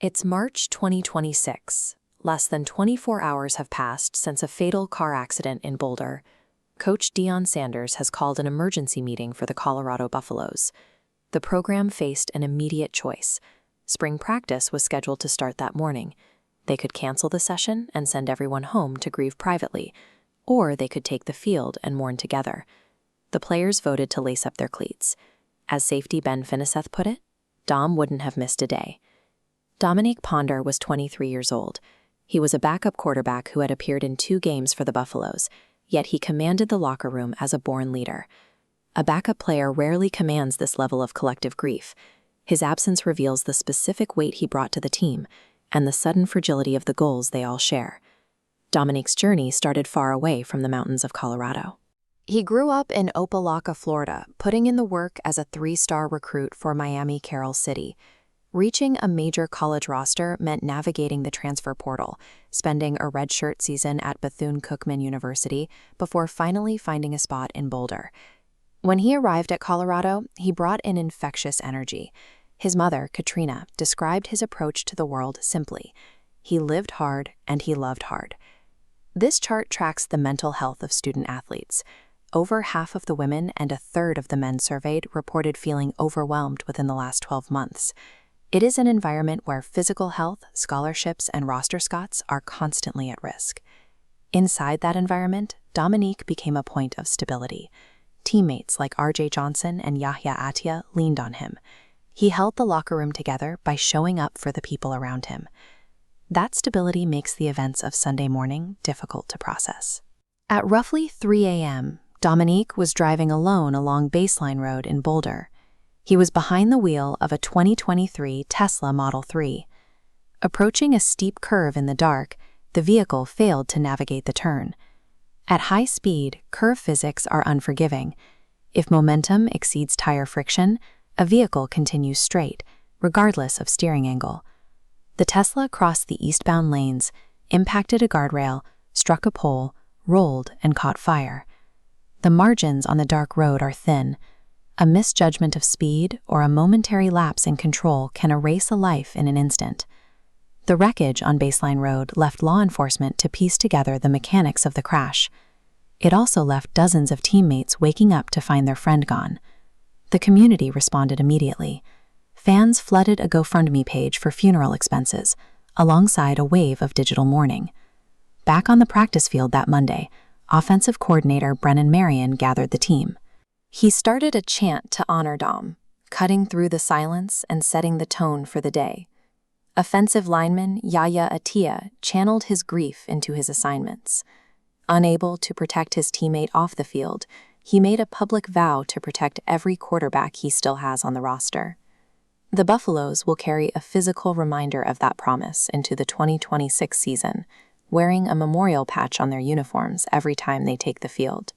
It's March 2026. Less than 24 hours have passed since a fatal car accident in Boulder. Coach Deion Sanders has called an emergency meeting for the Colorado Buffaloes. The program faced an immediate choice. Spring practice was scheduled to start that morning. They could cancel the session and send everyone home to grieve privately, or they could take the field and mourn together. The players voted to lace up their cleats. As safety Ben Finiseth put it, Dom wouldn't have missed a day. Dominique Ponder was 23 years old. He was a backup quarterback who had appeared in 2 games for the Buffaloes, yet he commanded the locker room as a born leader. A backup player rarely commands this level of collective grief. His absence reveals the specific weight he brought to the team and the sudden fragility of the goals they all share. Dominique's journey started far away from the mountains of Colorado. He grew up in Opa-Locka, Florida, putting in the work as a 3-star recruit for Miami Carroll City. Reaching a major college roster meant navigating the transfer portal, spending a redshirt season at Bethune-Cookman University before finally finding a spot in Boulder. When he arrived at Colorado, he brought an infectious energy. His mother, Katrina, described his approach to the world simply: he lived hard and he loved hard. This chart tracks the mental health of student athletes. Over half of the women and a third of the men surveyed reported feeling overwhelmed within the last 12 months. It is an environment where physical health, scholarships, and roster spots are constantly at risk. Inside that environment, Dominique became a point of stability. Teammates like R.J. Johnson and Yahya Attia leaned on him. He held the locker room together by showing up for the people around him. That stability makes the events of Sunday morning difficult to process. At roughly 3 a.m., Dominique was driving alone along Baseline Road in Boulder. He was behind the wheel of a 2023 Tesla Model 3. Approaching a steep curve in the dark, the vehicle failed to navigate the turn. At high speed, curve physics are unforgiving. If momentum exceeds tire friction, a vehicle continues straight, regardless of steering angle. The Tesla crossed the eastbound lanes, impacted a guardrail, struck a pole, rolled, and caught fire. The margins on the dark road are thin. A misjudgment of speed or a momentary lapse in control can erase a life in an instant. The wreckage on Baseline Road left law enforcement to piece together the mechanics of the crash. It also left dozens of teammates waking up to find their friend gone. The community responded immediately. Fans flooded a GoFundMe page for funeral expenses, alongside a wave of digital mourning. Back on the practice field that Monday, offensive coordinator Brennan Marion gathered the team. He started a chant to honor Dom, cutting through the silence and setting the tone for the day. Offensive lineman Yahya Attia channeled his grief into his assignments. Unable to protect his teammate off the field, he made a public vow to protect every quarterback he still has on the roster. The Buffaloes will carry a physical reminder of that promise into the 2026 season, wearing a memorial patch on their uniforms every time they take the field.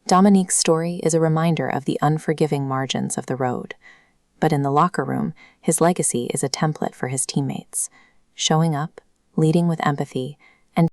Dominique's story is a reminder of the unforgiving margins of the road. But in the locker room, his legacy is a template for his teammates. Showing up, leading with empathy,